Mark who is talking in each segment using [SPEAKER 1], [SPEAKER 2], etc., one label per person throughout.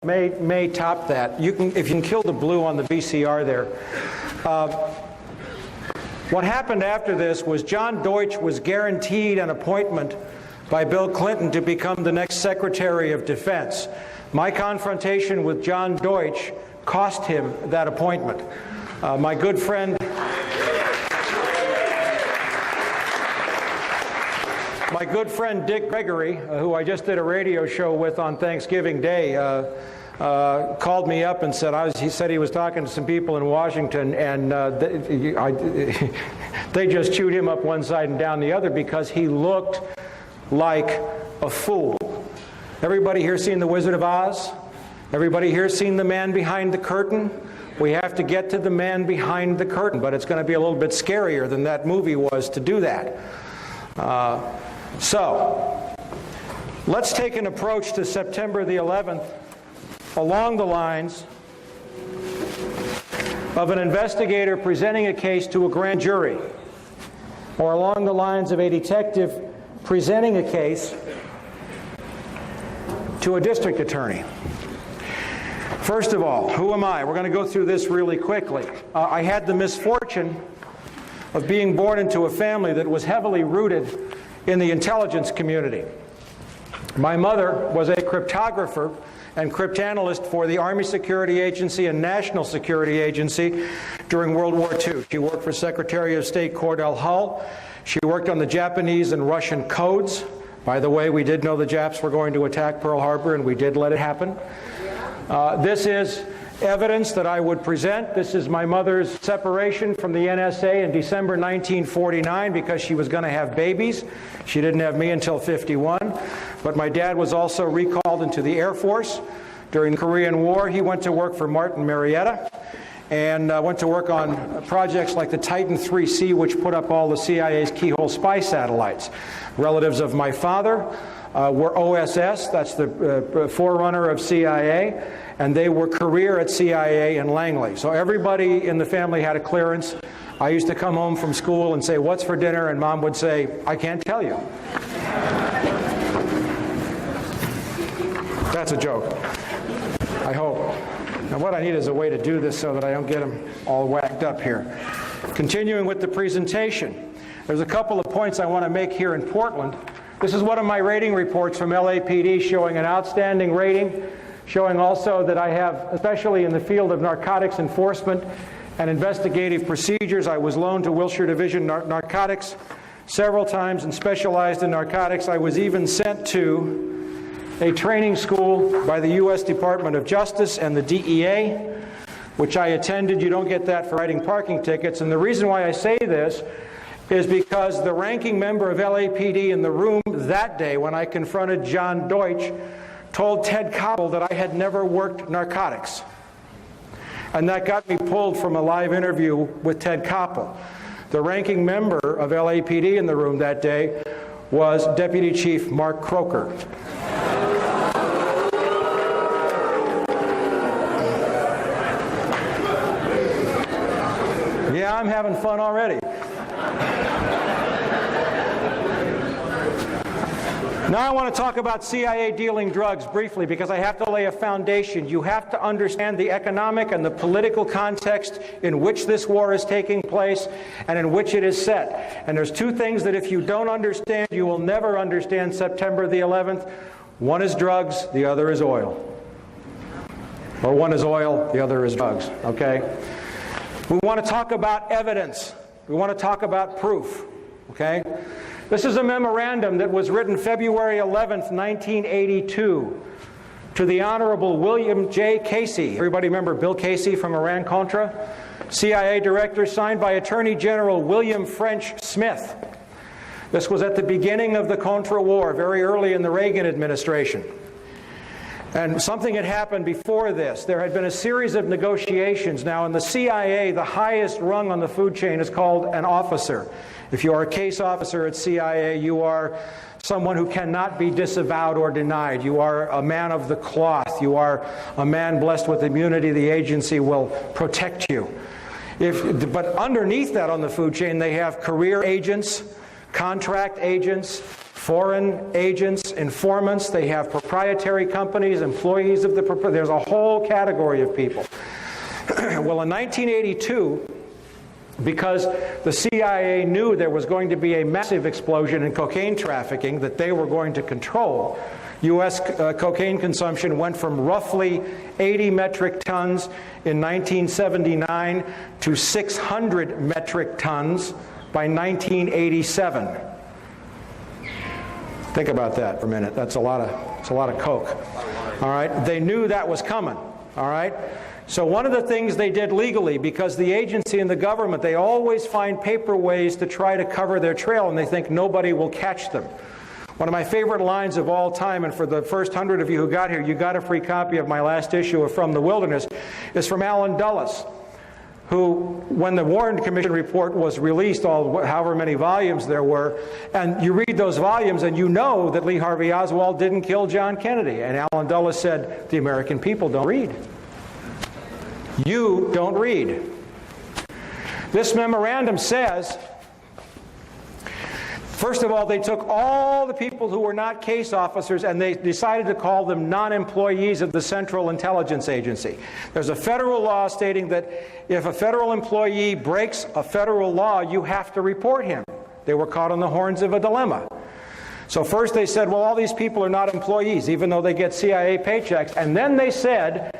[SPEAKER 1] may top that. If you can kill the blue on the VCR there. What happened after this was John Deutsch was guaranteed an appointment by Bill Clinton to become the next Secretary of Defense. My confrontation with John Deutsch cost him that appointment. My good friend Dick Gregory, who I just did a radio show with on Thanksgiving Day, called me up and said he said he was talking to some people in Washington, and they just chewed him up one side and down the other because he looked like a fool. Everybody here seen The Wizard of Oz? Everybody here seen The Man Behind the Curtain? We have to get to the man behind the curtain, but it's going to be a little bit scarier than that movie was to do that. So, let's take an approach to September the 11th along the lines of an investigator presenting a case to a grand jury, or along the lines of a detective presenting a case to a district attorney. First of all, who am I? We're going to go through this really quickly. I had the misfortune of being born into a family that was heavily rooted in the intelligence community. My mother was a cryptographer and cryptanalyst for the Army Security Agency and National Security Agency during World War II. She worked for Secretary of State Cordell Hull. She worked on the Japanese and Russian codes. By the way, we did know the Japs were going to attack Pearl Harbor, and we did let it happen. This is evidence that I would present. This is my mother's separation from the NSA in December 1949 because she was going to have babies. She didn't have me until 51. But my dad was also recalled into the Air Force during the Korean War. He went to work for Martin Marietta and went to work on projects like the Titan 3C, which put up all the CIA's keyhole spy satellites. Relatives of my father were OSS, that's the forerunner of CIA, and they were career at CIA in Langley. So everybody in the family had a clearance. I used to come home from school and say, "What's for dinner?" And Mom would say, "I can't tell you." That's a joke, I hope. Now what I need is a way to do this so that I don't get them all whacked up here. Continuing with the presentation, there's a couple of points I want to make here in Portland. This is one of my rating reports from LAPD showing an outstanding rating, showing also that I have, especially in the field of narcotics enforcement and investigative procedures, I was loaned to Wilshire Division Narcotics several times and specialized in narcotics. I was even sent to a training school by the U.S. Department of Justice and the DEA, which I attended. You don't get that for writing parking tickets. And the reason why I say this is because the ranking member of LAPD in the room that day when I confronted John Deutsch told Ted Koppel that I had never worked narcotics. And that got me pulled from a live interview with Ted Koppel. The ranking member of LAPD in the room that day was Deputy Chief Mark Croker. Yeah, I'm having fun already. Now I want to talk about CIA dealing drugs briefly because I have to lay a foundation. You have to understand the economic and the political context in which this war is taking place and in which it is set. And there's two things that if you don't understand, you will never understand September the 11th. One is drugs, the other is oil. Or one is oil, the other is drugs, okay? We want to talk about evidence. We want to talk about proof, okay? This is a memorandum that was written February 11th, 1982 to the Honorable William J. Casey. Everybody remember Bill Casey from Iran-Contra? CIA Director, signed by Attorney General William French Smith. This was at the beginning of the Contra War, very early in the Reagan administration. And something had happened before this. There had been a series of negotiations. Now in the CIA, the highest rung on the food chain is called an officer. If you are a case officer at CIA, you are someone who cannot be disavowed or denied. You are a man of the cloth. You are a man blessed with immunity. The agency will protect you. But underneath that on the food chain, they have career agents, contract agents, foreign agents, informants. They have proprietary companies, employees of the there's a whole category of people. Well, in 1982, because the CIA knew there was going to be a massive explosion in cocaine trafficking that they were going to control, U.S. cocaine consumption went from roughly 80 metric tons in 1979 to 600 metric tons by 1987. Think about that for a minute. That's a lot of coke. All right? They knew that was coming. All right? So one of the things they did legally, because the agency and the government, they always find paper ways to try to cover their trail, and they think nobody will catch them. One of my favorite lines of all time, and for the first 100 of you who got here, you got a free copy of my last issue of From the Wilderness, is from Allen Dulles, who, when the Warren Commission report was released, however many volumes there were, and you read those volumes and you know that Lee Harvey Oswald didn't kill John Kennedy. And Allen Dulles said, the American people don't read. You don't read. This memorandum says, first of all, they took all the people who were not case officers and they decided to call them non-employees of the Central Intelligence Agency. There's a federal law stating that if a federal employee breaks a federal law, you have to report him. They were caught on the horns of a dilemma. So first they said, well, all these people are not employees, even though they get CIA paychecks. And then they said,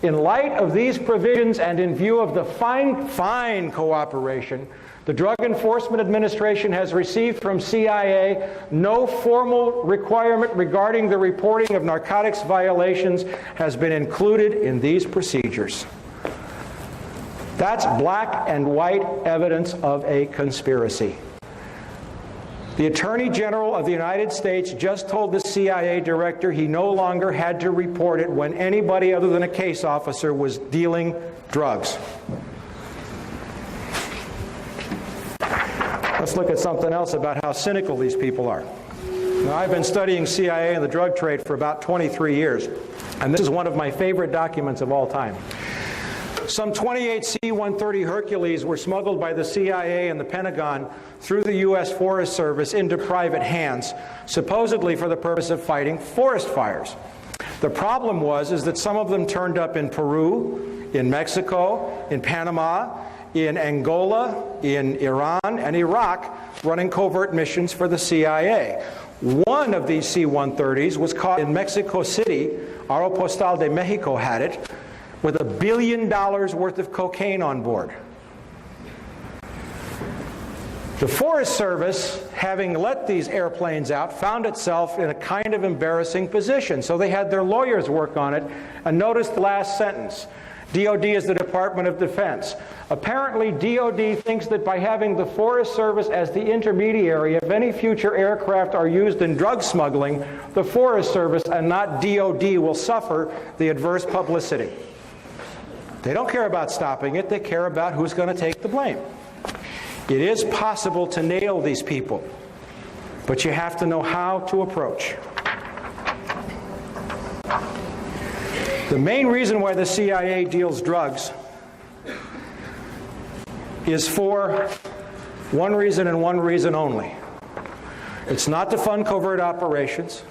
[SPEAKER 1] in light of these provisions and in view of the fine cooperation the Drug Enforcement Administration has received from CIA, no formal requirement regarding the reporting of narcotics violations has been included in these procedures. That's black and white evidence of a conspiracy. The Attorney General of the United States just told the CIA director he no longer had to report it when anybody other than a case officer was dealing drugs. Let's look at something else about how cynical these people are. Now, I've been studying CIA and the drug trade for about 23 years, and this is one of my favorite documents of all time. Some 28 C-130 Hercules were smuggled by the CIA and the Pentagon through the U.S. Forest Service into private hands, supposedly for the purpose of fighting forest fires. The problem was that some of them turned up in Peru, in Mexico, in Panama, in Angola, in Iran, and Iraq, running covert missions for the CIA. One of these C-130s was caught in Mexico City. Aeropostal de Mexico had it, with $1 billion worth of cocaine on board. The Forest Service, having let these airplanes out, found itself in a kind of embarrassing position. So they had their lawyers work on it, and notice the last sentence. DOD is the Department of Defense. Apparently, DOD thinks that by having the Forest Service as the intermediary, if any future aircraft are used in drug smuggling, the Forest Service and not DOD will suffer the adverse publicity. They don't care about stopping it, they care about who's going to take the blame. It is possible to nail these people, but you have to know how to approach. The main reason why the CIA deals drugs is for one reason and one reason only. It's not to fund covert operations.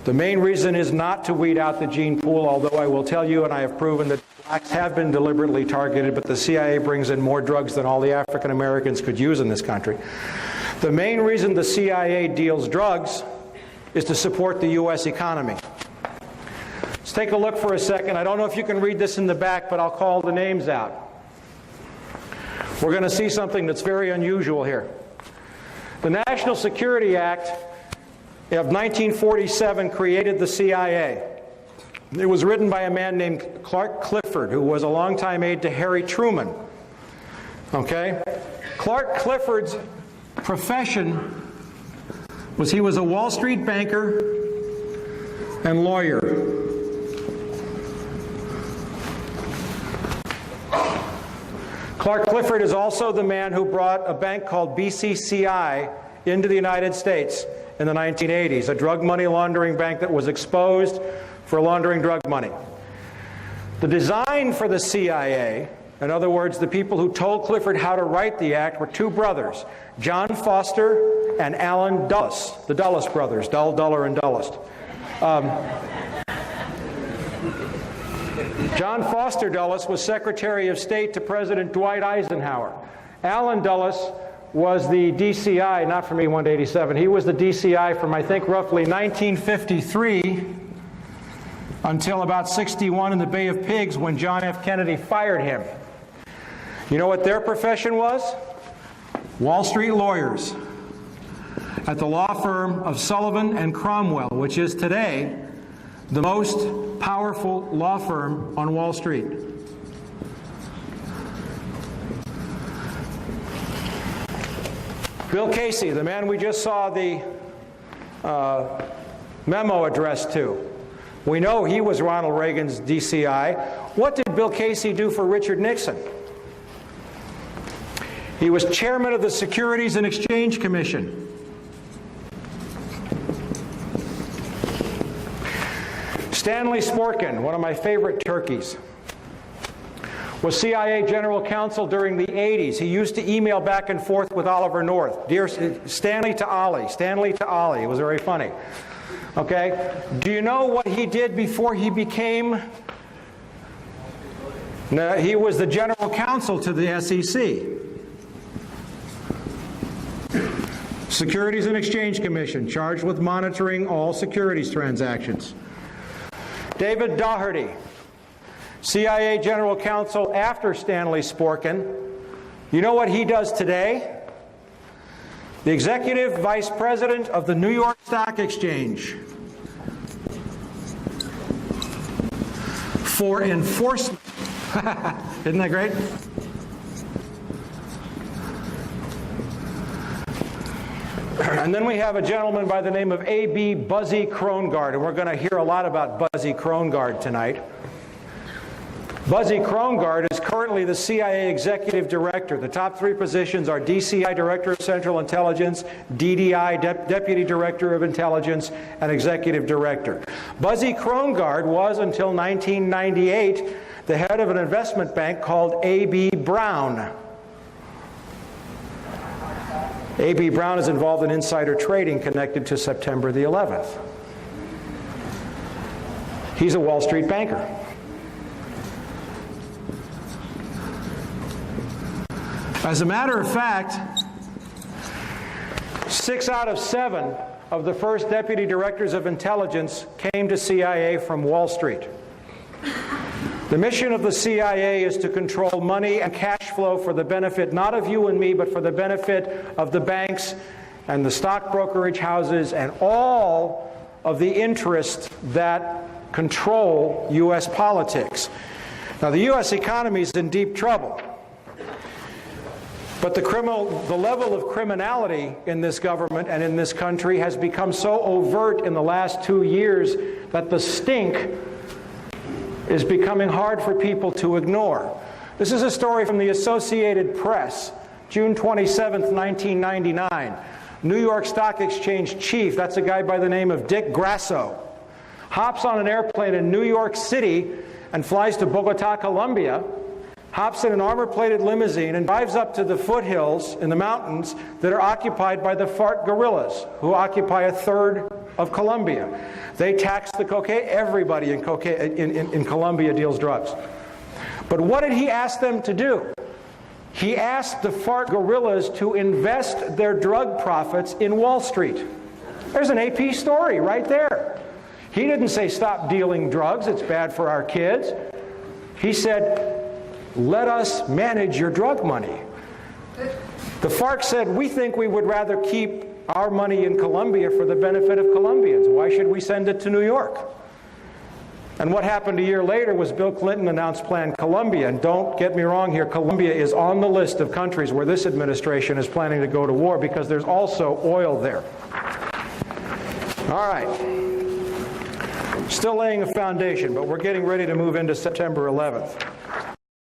[SPEAKER 1] The main reason is not to weed out the gene pool, although I will tell you, and I have proven that blacks have been deliberately targeted, but the CIA brings in more drugs than all the African Americans could use in this country. The main reason the CIA deals drugs is to support the U.S. economy. Let's take a look for a second. I don't know if you can read this in the back, but I'll call the names out. We're going to see something that's very unusual here. The National Security Act of 1947 created the CIA. It was written by a man named Clark Clifford, who was a longtime aide to Harry Truman. Okay? Clark Clifford's profession was he was a Wall Street banker and lawyer. Clark Clifford is also the man who brought a bank called BCCI into the United States in the 1980s, a drug money laundering bank that was exposed for laundering drug money. The design for the CIA In other words, the people who told Clifford how to write the act were two brothers, John Foster and Allen Dulles, the Dulles brothers, Dull, Duller, and Dullest. John Foster Dulles was Secretary of State to President Dwight Eisenhower. Allen Dulles was the DCI, not from 81 to 87, he was the DCI from, I think, roughly 1953 until about 61 in the Bay of Pigs when John F. Kennedy fired him. You know what their profession was? Wall Street lawyers at the law firm of Sullivan and Cromwell, which is today the most powerful law firm on Wall Street. Bill Casey, the man we just saw the memo addressed to. We know he was Ronald Reagan's DCI. What did Bill Casey do for Richard Nixon? He was chairman of the Securities and Exchange Commission. Stanley Sporkin, one of my favorite turkeys, was CIA General Counsel during the 80s. He used to email back and forth with Oliver North. Dear Stanley to Ollie, Stanley to Ollie. It was very funny. Okay? Do you know what he did before he became... No, he was the General Counsel to the SEC. Securities and Exchange Commission, charged with monitoring all securities transactions. David Daugherty, CIA General Counsel after Stanley Sporkin. You know what he does today? The Executive Vice President of the New York Stock Exchange for enforcement. Isn't that great? And then we have a gentleman by the name of A.B. Buzzy Krongard, and we're going to hear a lot about Buzzy Krongard tonight. Buzzy Krongard is currently the CIA Executive Director. The top three positions are DCI, Director of Central Intelligence, DDI, Deputy Director of Intelligence, and Executive Director. Buzzy Krongard was, until 1998, the head of an investment bank called A.B. Brown. A.B. Brown is involved in insider trading connected to September the 11th. He's a Wall Street banker. As a matter of fact, 6 out of 7 of the first deputy directors of intelligence came to CIA from Wall Street. The mission of the CIA is to control money and cash flow for the benefit not of you and me, but for the benefit of the banks and the stock brokerage houses and all of the interests that control U.S. politics. Now, the U.S. economy is in deep trouble. But the level of criminality in this government and in this country has become so overt in the last 2 years that the stink is becoming hard for people to ignore. This is a story from the Associated Press, June 27th, 1999. New York Stock Exchange chief, that's a guy by the name of Dick Grasso, hops on an airplane in New York City and flies to Bogota, Colombia, hops in an armor-plated limousine and drives up to the foothills in the mountains that are occupied by the FARC guerrillas, who occupy a third of Colombia. They tax the cocaine. Everybody in Colombia deals drugs. But what did he ask them to do? He asked the FARC guerrillas to invest their drug profits in Wall Street. There's an AP story right there. He didn't say stop dealing drugs, it's bad for our kids. He said, let us manage your drug money. The FARC said, we think we would rather keep our money in Colombia for the benefit of Colombians. Why should we send it to New York? And what happened a year later was Bill Clinton announced Plan Colombia. And don't get me wrong here, Colombia is on the list of countries where this administration is planning to go to war because there's also oil there. All right. Still laying a foundation, but we're getting ready to move into September 11th.